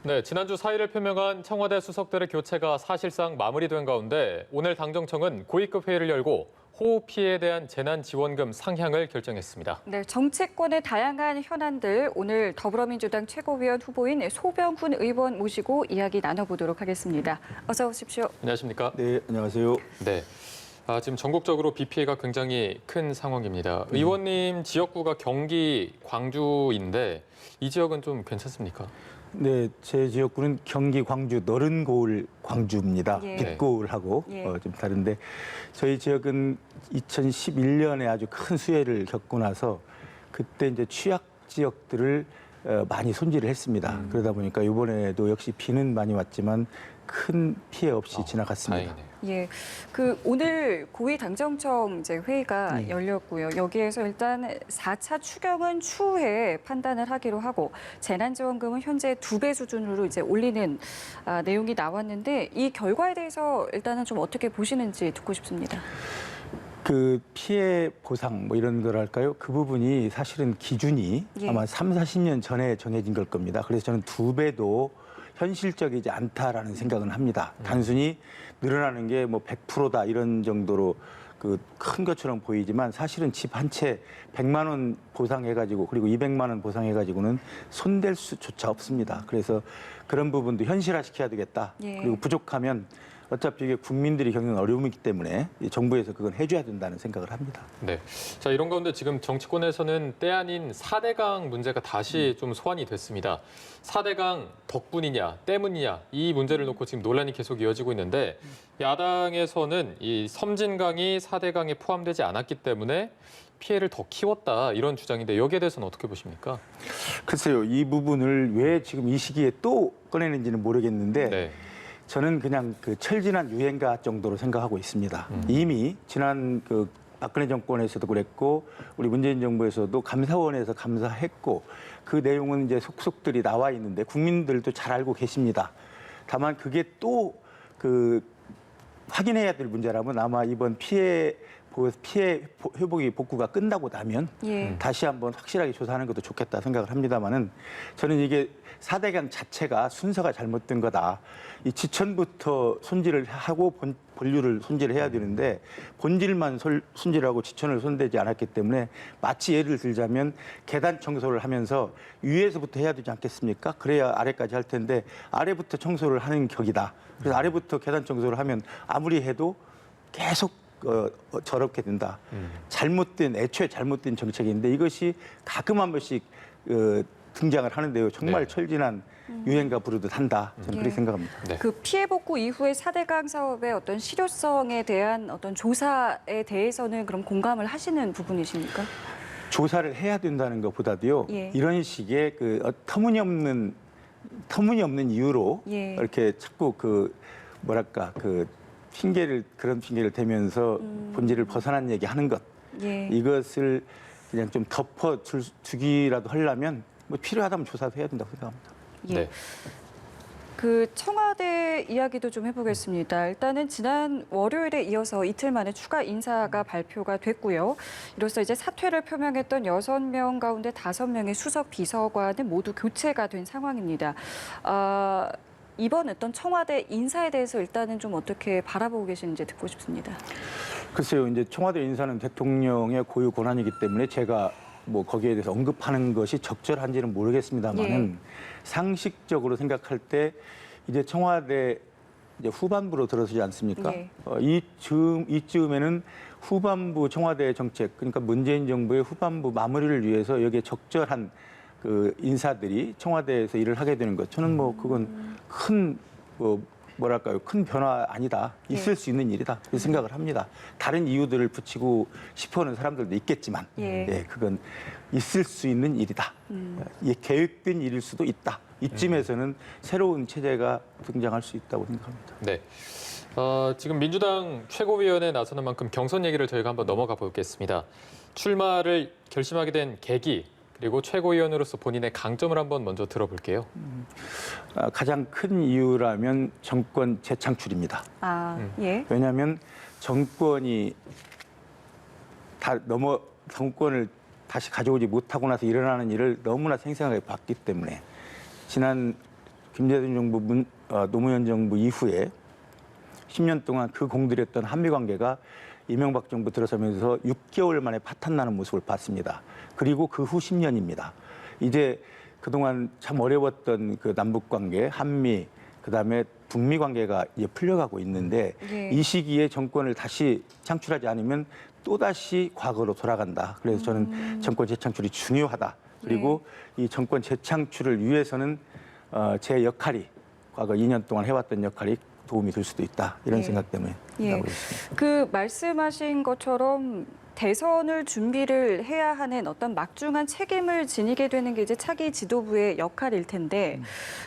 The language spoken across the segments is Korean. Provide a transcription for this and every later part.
네, 지난주 사의를 표명한 청와대 수석들의 교체가 사실상 마무리된 가운데 오늘 당정청은 고위급 회의를 열고 호우 피해에 대한 재난지원금 상향을 결정했습니다. 네, 정치권의 다양한 현안들 오늘 더불어민주당 최고위원 후보인 소병훈 의원 모시고 이야기 나눠보도록 하겠습니다. 어서 오십시오. 안녕하십니까? 네, 안녕하세요. 네. 지금 전국적으로 비 피해가 굉장히 큰 상황입니다. 의원님 지역구가 경기 광주인데 이 지역은 좀 괜찮습니까? 네, 제 지역구는 경기 광주 너른고을 광주입니다. 예. 빛고을하고 예. 좀 다른데 저희 지역은 2011년에 아주 큰 수해를 겪고 나서 그때 이제 취약 지역들을 많이 손질을 했습니다. 그러다 보니까 이번에도 역시 비는 많이 왔지만 큰 피해 없이 지나갔습니다. 다행이네요. 예, 오늘 고위 당정청 이제 회의가 열렸고요. 여기에서 일단 4차 추경은 추후에 판단을 하기로 하고 재난지원금은 현재 2배 수준으로 이제 올리는 내용이 나왔는데 이 결과에 대해서 일단은 좀 어떻게 보시는지 듣고 싶습니다. 그 피해 보상 뭐 이런 거랄까요? 그 부분이 사실은 기준이 예. 아마 3, 40년 전에 정해진 걸 겁니다. 그래서 저는 2배도 현실적이지 않다라는 생각은 합니다. 단순히 늘어나는 게 뭐 100%다 이런 정도로 그 큰 것처럼 보이지만 사실은 집 한 채 100만 원 보상해가지고 그리고 200만 원 보상해가지고는 손댈 수조차 없습니다. 그래서 그런 부분도 현실화시켜야 되겠다. 예. 그리고 부족하면 어차피 이게 국민들이 겪는 어려움이기 때문에 정부에서 그건 해줘야 된다는 생각을 합니다. 네. 자, 이런 가운데 지금 정치권에서는 때 아닌 4대강 문제가 다시 좀 소환이 됐습니다. 4대강 덕분이냐, 때문이냐 이 문제를 놓고 지금 논란이 계속 이어지고 있는데 야당에서는 이 섬진강이 4대강에 포함되지 않았기 때문에 피해를 더 키웠다 이런 주장인데 여기에 대해서는 어떻게 보십니까? 글쎄요, 이 부분을 왜 지금 이 시기에 또 꺼내는지는 모르겠는데 네. 저는 그냥 그 철지난 유행가 정도로 생각하고 있습니다. 이미 지난 그 박근혜 정권에서도 그랬고 우리 문재인 정부에서도 감사원에서 감사했고 그 내용은 이제 속속들이 나와 있는데 국민들도 잘 알고 계십니다. 다만 그게 또 그 확인해야 될 문제라면 아마 이번 피해 회복이 복구가 끝나고 나면 예. 다시 한번 확실하게 조사하는 것도 좋겠다 생각을 합니다만은 저는 이게 4대강 자체가 순서가 잘못된 거다. 이 지천부터 손질을 하고 본류를 손질을 해야 되는데 본질만 손질하고 지천을 손대지 않았기 때문에 마치 예를 들자면 계단 청소를 하면서 위에서부터 해야 되지 않겠습니까? 그래야 아래까지 할 텐데 아래부터 청소를 하는 격이다. 그래서 아래부터 계단 청소를 하면 아무리 해도 계속 저렇게 된다. 애초에 잘못된 정책인데 이것이 가끔 한 번씩 등장을 하는데요. 정말 네. 철진한 유행가 부르듯 한다. 저는 그렇게 생각합니다. 네. 그 피해 복구 이후에 4대강 사업의 어떤 실효성에 대한 어떤 조사에 대해서는 그럼 공감을 하시는 부분이십니까? 조사를 해야 된다는 것보다도요. 예. 이런 식의 그 터무니없는 이유로 예. 이렇게 자꾸 그런 핑계를 대면서 본질을 벗어난 얘기하는 것. 예. 이것을 그냥 좀 덮어주기라도 하려면 뭐 필요하다면 조사도 해야 된다고 생각합니다. 예. 네. 그 청와대 이야기도 좀 해보겠습니다. 일단은 지난 월요일에 이어서 이틀 만에 추가 인사가 발표가 됐고요. 이로써 이제 사퇴를 표명했던 6명 가운데 5명의 수석 비서관은 모두 교체가 된 상황입니다. 이번 어떤 청와대 인사에 대해서 일단은 좀 어떻게 바라보고 계시는지 듣고 싶습니다. 글쎄요, 이제 청와대 인사는 대통령의 고유 권한이기 때문에 제가 뭐 거기에 대해서 언급하는 것이 적절한지는 모르겠습니다만은 예. 상식적으로 생각할 때 이제 청와대 이제 후반부로 들어서지 않습니까? 예. 이쯤에는 후반부 청와대 정책, 그러니까 문재인 정부의 후반부 마무리를 위해서 여기에 적절한 그 인사들이 청와대에서 일을 하게 되는 것. 저는 뭐 그건 큰 큰 변화 아니다. 있을 수 있는 일이다. 그렇게 생각을 합니다. 다른 이유들을 붙이고 싶어하는 사람들도 있겠지만, 그건 있을 수 있는 일이다. 계획된 일일 수도 있다. 이쯤에서는 새로운 체제가 등장할 수 있다고 생각합니다. 네. 지금 민주당 최고위원회 나서는 만큼 경선 얘기를 저희가 한번 넘어가 보겠습니다. 출마를 결심하게 된 계기, 그리고 최고위원으로서 본인의 강점을 한번 먼저 들어볼게요. 가장 큰 이유라면 정권 재창출입니다. 예. 왜냐하면 정권을 다시 가져오지 못하고 나서 일어나는 일을 너무나 생생하게 봤기 때문에 지난 김대중 정부 노무현 정부 이후에 10년 동안 그 공들였던 한미 관계가 이명박 정부 들어서면서 6개월 만에 파탄나는 모습을 봤습니다. 그리고 그 후 10년입니다. 이제 그동안 참 어려웠던 그 남북 관계, 한미, 그다음에 북미 관계가 이제 풀려가고 있는데 예. 이 시기에 정권을 다시 창출하지 않으면 또다시 과거로 돌아간다. 그래서 저는 정권 재창출이 중요하다. 그리고 이 정권 재창출을 위해서는 제 역할이 과거 2년 동안 해왔던 역할이 도움이 될 수도 있다. 이런 예. 생각 때문에 예. 하고 있습니다. 그 말씀하신 것처럼 대선을 준비를 해야 하는 어떤 막중한 책임을 지니게 되는 게 이제 차기 지도부의 역할일 텐데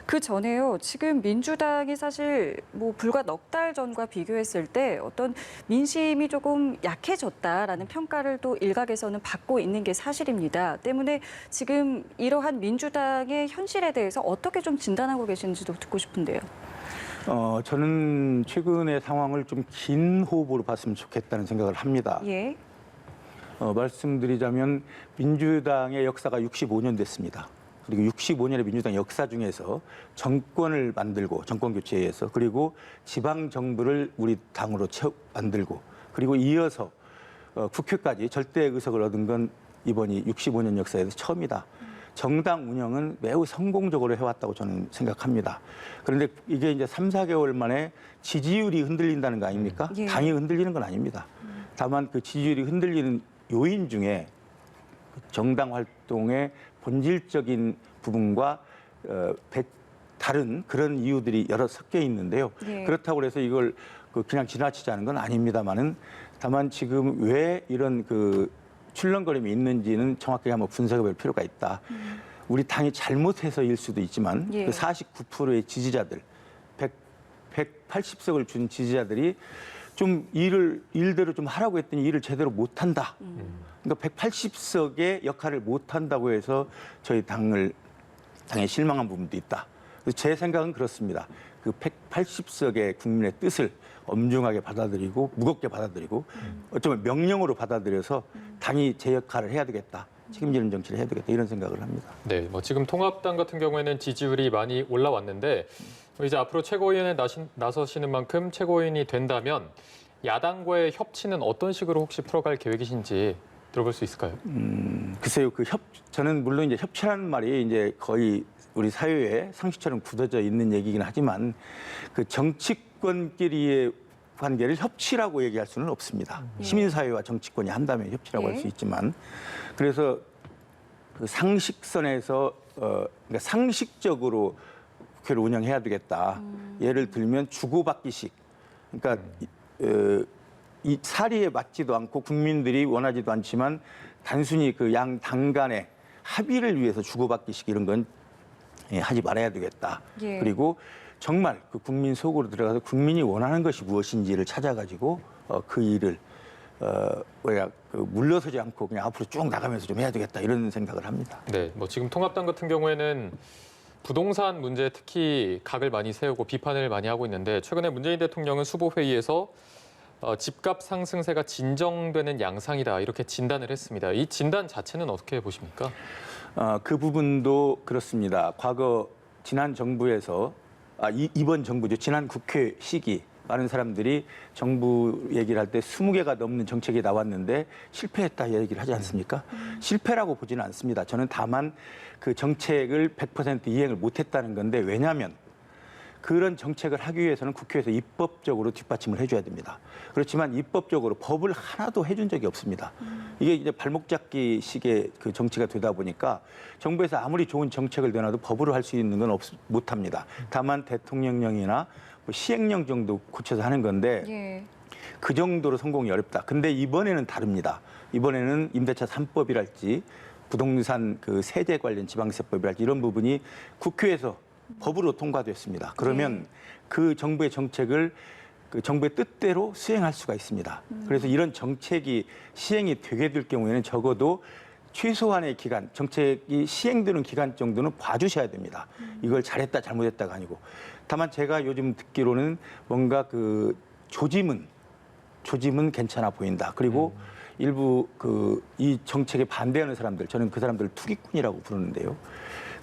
그 전에요. 지금 민주당이 사실 뭐 불과 넉 달 전과 비교했을 때 어떤 민심이 조금 약해졌다라는 평가를 또 일각에서는 받고 있는 게 사실입니다. 때문에 지금 이러한 민주당의 현실에 대해서 어떻게 좀 진단하고 계시는지도 듣고 싶은데요. 저는 최근의 상황을 좀 긴 호흡으로 봤으면 좋겠다는 생각을 합니다. 예. 말씀드리자면 민주당의 역사가 65년 됐습니다. 그리고 65년의 민주당 역사 중에서 정권을 만들고 정권 교체에 의해서 그리고 지방 정부를 우리 당으로 만들고 그리고 이어서 국회까지 절대 의석을 얻은 건 이번이 65년 역사에서 처음이다. 정당 운영은 매우 성공적으로 해왔다고 저는 생각합니다. 그런데 이게 이제 3, 4개월 만에 지지율이 흔들린다는 거 아닙니까? 예. 당이 흔들리는 건 아닙니다. 다만 그 지지율이 흔들리는 요인 중에 정당 활동의 본질적인 부분과 다른 그런 이유들이 여러 섞여 있는데요. 예. 그렇다고 해서 이걸 그냥 지나치지 않은 건 아닙니다만은 다만 지금 왜 이런 그 출렁거림이 있는지는 정확하게 한번 분석해 볼 필요가 있다. 우리 당이 잘못해서일 수도 있지만 예. 그 49%의 지지자들, 180석을 준 지지자들이 좀 일대로 좀 하라고 했더니 일을 제대로 못한다. 그러니까 180석의 역할을 못한다고 해서 저희 당에 실망한 부분도 있다. 그래서 제 생각은 그렇습니다. 그 180석의 국민의 뜻을 엄중하게 받아들이고 무겁게 받아들이고 어쩌면 명령으로 받아들여서 당이 제 역할을 해야 되겠다. 책임지는 정치를 해야 되겠다. 이런 생각을 합니다. 네, 뭐 지금 통합당 같은 경우에는 지지율이 많이 올라왔는데 이제 앞으로 최고위원에 나서시는 만큼 최고위원이 된다면 야당과의 협치는 어떤 식으로 혹시 풀어갈 계획이신지 들어볼 수 있을까요? 글쎄요, 저는 물론 이제 협치라는 말이 이제 거의 우리 사회에 상식처럼 굳어져 있는 얘기긴 하지만 그 정치권끼리의 관계를 협치라고 얘기할 수는 없습니다. 시민사회와 정치권이 한다면 협치라고 할 수 있지만 그래서 그 상식선에서 그러니까 상식적으로 국회를 운영해야 되겠다. 예를 들면 주고받기식. 그러니까 이 사리에 맞지도 않고 국민들이 원하지도 않지만 단순히 그 양 당 간의 합의를 위해서 주고받기식 이런 건 하지 말아야 되겠다. 예. 그리고 정말 그 국민 속으로 들어가서 국민이 원하는 것이 무엇인지를 찾아가지고 그 일을 우리가 물러서지 않고 그냥 앞으로 쭉 나가면서 좀 해야 되겠다 이런 생각을 합니다. 네, 뭐 지금 통합당 같은 경우에는 부동산 문제 특히 각을 많이 세우고 비판을 많이 하고 있는데 최근에 문재인 대통령은 수보 회의에서 집값 상승세가 진정되는 양상이다 이렇게 진단을 했습니다. 이 진단 자체는 어떻게 보십니까? 그 부분도 그렇습니다. 과거 지난 정부에서 이번 정부죠. 지난 국회 시기 많은 사람들이 정부 얘기를 할 때 20개가 넘는 정책이 나왔는데 실패했다 얘기를 하지 않습니까? 실패라고 보지는 않습니다. 저는 다만 그 정책을 100% 이행을 못했다는 건데 왜냐하면 그런 정책을 하기 위해서는 국회에서 입법적으로 뒷받침을 해줘야 됩니다. 그렇지만 입법적으로 법을 하나도 해준 적이 없습니다. 이게 이제 발목 잡기 식의 그 정치가 되다 보니까 정부에서 아무리 좋은 정책을 내놔도 법으로 할 수 있는 건 못합니다. 다만 대통령령이나 뭐 시행령 정도 고쳐서 하는 건데 예. 그 정도로 성공이 어렵다. 근데 이번에는 다릅니다. 이번에는 임대차 3법이랄지 부동산 그 세제 관련 지방세법이랄지 이런 부분이 국회에서 법으로 통과됐습니다. 그러면 그 정부의 정책을 그 정부의 뜻대로 수행할 수가 있습니다. 그래서 이런 정책이 시행이 되게 될 경우에는 적어도 최소한의 기간, 정책이 시행되는 기간 정도는 봐주셔야 됩니다. 이걸 잘했다, 잘못했다가 아니고. 다만 제가 요즘 듣기로는 뭔가 그 조짐은 괜찮아 보인다. 그리고 일부 이 정책에 반대하는 사람들, 저는 그 사람들을 투기꾼이라고 부르는데요.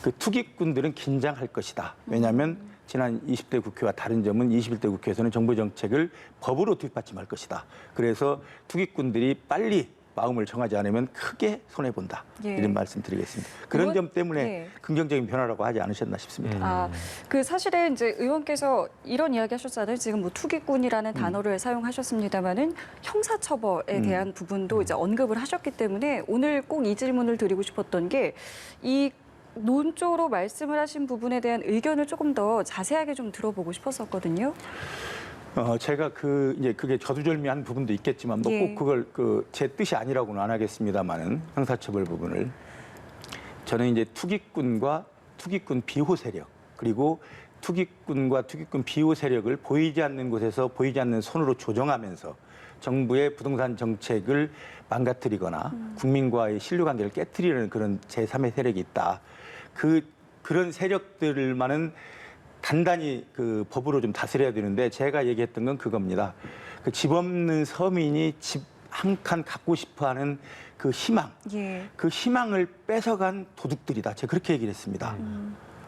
그 투기꾼들은 긴장할 것이다. 왜냐하면 지난 20대 국회와 다른 점은 21대 국회에서는 정부 정책을 법으로 뒷받침할 것이다. 그래서 투기꾼들이 빨리 마음을 정하지 않으면 크게 손해본다. 예. 이런 말씀 드리겠습니다. 그런 점 때문에 예. 긍정적인 변화라고 하지 않으셨나 싶습니다. 그 사실은 이제 의원께서 이런 이야기 하셨잖아요. 지금 뭐 투기꾼이라는 단어를 사용하셨습니다만은 형사처벌에 대한 부분도 이제 언급을 하셨기 때문에 오늘 꼭 이 질문을 드리고 싶었던 게 이 논조로 말씀을 하신 부분에 대한 의견을 조금 더 자세하게 좀 들어보고 싶었었거든요. 제가 이제 그게 저두절미한 부분도 있겠지만 뭐 예. 꼭 그걸 제 뜻이 아니라고는 안 하겠습니다만은 형사처벌 부분을 저는 이제 투기꾼과 투기꾼 비호 세력 그리고 투기꾼과 투기꾼 비호 세력을 보이지 않는 곳에서 보이지 않는 손으로 조정하면서 정부의 부동산 정책을 망가뜨리거나 국민과의 신뢰관계를 깨뜨리는 그런 제3의 세력이 있다. 그런 세력들만은 단단히 그 법으로 좀 다스려야 되는데 제가 얘기했던 건 그겁니다. 그 집 없는 서민이 집 한 칸 갖고 싶어하는 그 희망, 예. 그 희망을 뺏어간 도둑들이다. 제가 그렇게 얘기를 했습니다.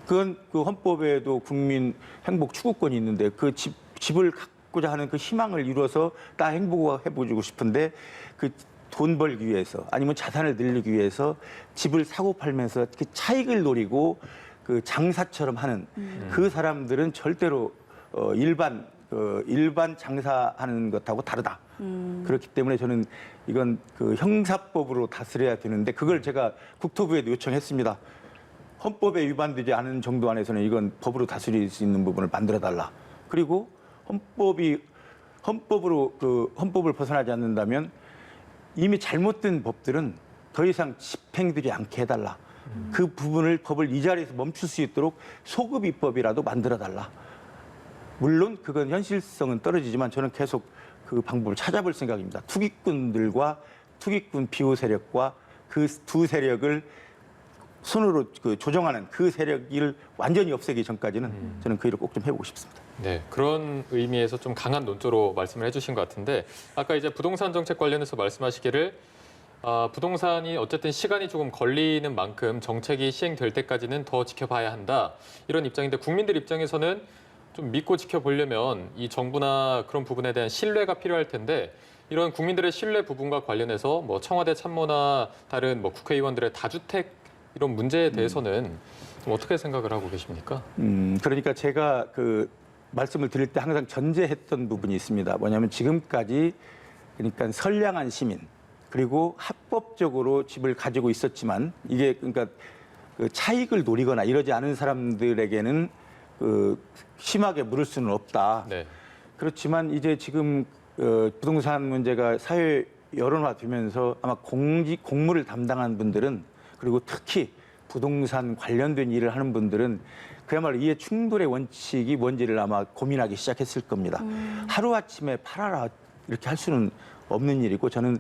그건 그 헌법에도 국민 행복 추구권이 있는데 그 집을 갖고자 하는 그 희망을 이루어서 다 행복해보고 싶은데 그 돈 벌기 위해서 아니면 자산을 늘리기 위해서 집을 사고 팔면서 그 차익을 노리고 그 장사처럼 하는 그 사람들은 절대로 일반 장사하는 것하고 다르다. 그렇기 때문에 저는 이건 그 형사법으로 다스려야 되는데 그걸 제가 국토부에도 요청했습니다. 헌법에 위반되지 않은 정도 안에서는 이건 법으로 다스릴 수 있는 부분을 만들어 달라. 그리고 헌법을 벗어나지 않는다면 이미 잘못된 법들은 더 이상 집행되지 않게 해달라. 그 부분을 법을 이 자리에서 멈출 수 있도록 소급 입법이라도 만들어달라. 물론 그건 현실성은 떨어지지만 저는 계속 그 방법을 찾아볼 생각입니다. 투기꾼들과 투기꾼 비호 세력과 그 두 세력을 손으로 조정하는 그 세력을 완전히 없애기 전까지는 저는 그 일을 꼭 좀 해보고 싶습니다. 네, 그런 의미에서 좀 강한 논조로 말씀을 해주신 것 같은데 아까 이제 부동산 정책 관련해서 말씀하시기를 부동산이 어쨌든 시간이 조금 걸리는 만큼 정책이 시행될 때까지는 더 지켜봐야 한다. 이런 입장인데 국민들 입장에서는 좀 믿고 지켜보려면 이 정부나 그런 부분에 대한 신뢰가 필요할 텐데 이런 국민들의 신뢰 부분과 관련해서 뭐 청와대 참모나 다른 뭐 국회의원들의 다주택 이런 문제에 대해서는 좀 어떻게 생각을 하고 계십니까? 그러니까 제가 그 말씀을 드릴 때 항상 전제했던 부분이 있습니다. 뭐냐면 지금까지 그러니까 선량한 시민 그리고 합법적으로 집을 가지고 있었지만 이게 그러니까 그 차익을 노리거나 이러지 않은 사람들에게는 심하게 물을 수는 없다. 네. 그렇지만 이제 지금 부동산 문제가 사회 여론화되면서 아마 공무를 담당한 분들은 그리고 특히 부동산 관련된 일을 하는 분들은 그야말로 이해 충돌의 원칙이 뭔지를 아마 고민하기 시작했을 겁니다. 하루아침에 팔아라 이렇게 할 수는 없는 일이고 저는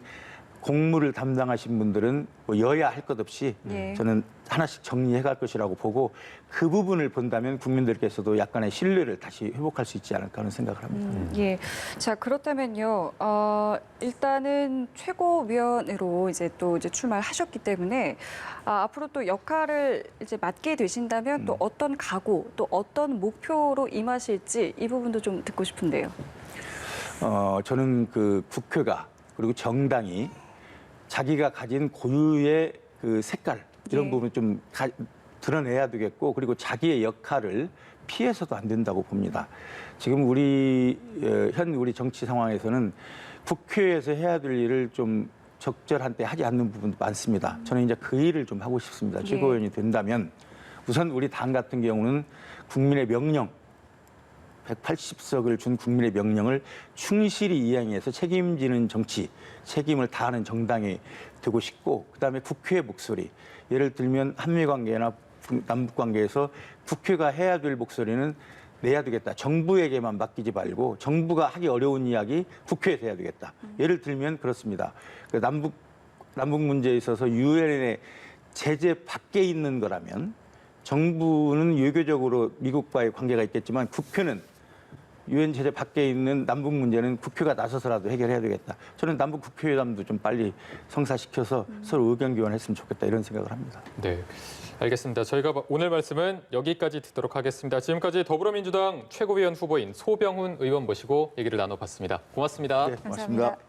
공무를 담당하신 분들은 뭐 여야 할 것 없이 예. 저는 하나씩 정리해 갈 것이라고 보고 그 부분을 본다면 국민들께서도 약간의 신뢰를 다시 회복할 수 있지 않을까 하는 생각을 합니다. 예. 자, 그렇다면요. 일단은 최고위원으로 이제 출마를 하셨기 때문에 앞으로 또 역할을 이제 맡게 되신다면 또 어떤 각오, 또 어떤 목표로 임하실지 이 부분도 좀 듣고 싶은데요. 저는 그 국회가 그리고 정당이 자기가 가진 고유의 그 색깔 이런 예. 부분 좀 드러내야 되겠고 그리고 자기의 역할을 피해서도 안 된다고 봅니다. 지금 우리 정치 상황에서는 국회에서 해야 될 일을 좀 적절한 때 하지 않는 부분도 많습니다. 저는 이제 그 일을 좀 하고 싶습니다. 예. 최고위원이 된다면 우선 우리 당 같은 경우는 국민의 명령 180석을 준 국민의 명령을 충실히 이행해서 책임지는 정치, 책임을 다하는 정당이 되고 싶고 그다음에 국회의 목소리, 예를 들면 한미 관계나 남북 관계에서 국회가 해야 될 목소리는 내야 되겠다. 정부에게만 맡기지 말고 정부가 하기 어려운 이야기 국회에서 해야 되겠다. 예를 들면 그렇습니다. 남북 문제에 있어서 유엔의 제재 밖에 있는 거라면 정부는 외교적으로 미국과의 관계가 있겠지만 국회는 유엔 제재 밖에 있는 남북 문제는 국회가 나서서라도 해결해야 되겠다. 저는 남북 국회의담도 좀 빨리 성사시켜서 서로 의견 교환했으면 좋겠다 이런 생각을 합니다. 네, 알겠습니다. 저희가 오늘 말씀은 여기까지 듣도록 하겠습니다. 지금까지 더불어민주당 최고위원 후보인 소병훈 의원 모시고 얘기를 나눠봤습니다. 고맙습니다. 네, 고맙습니다. 감사합니다.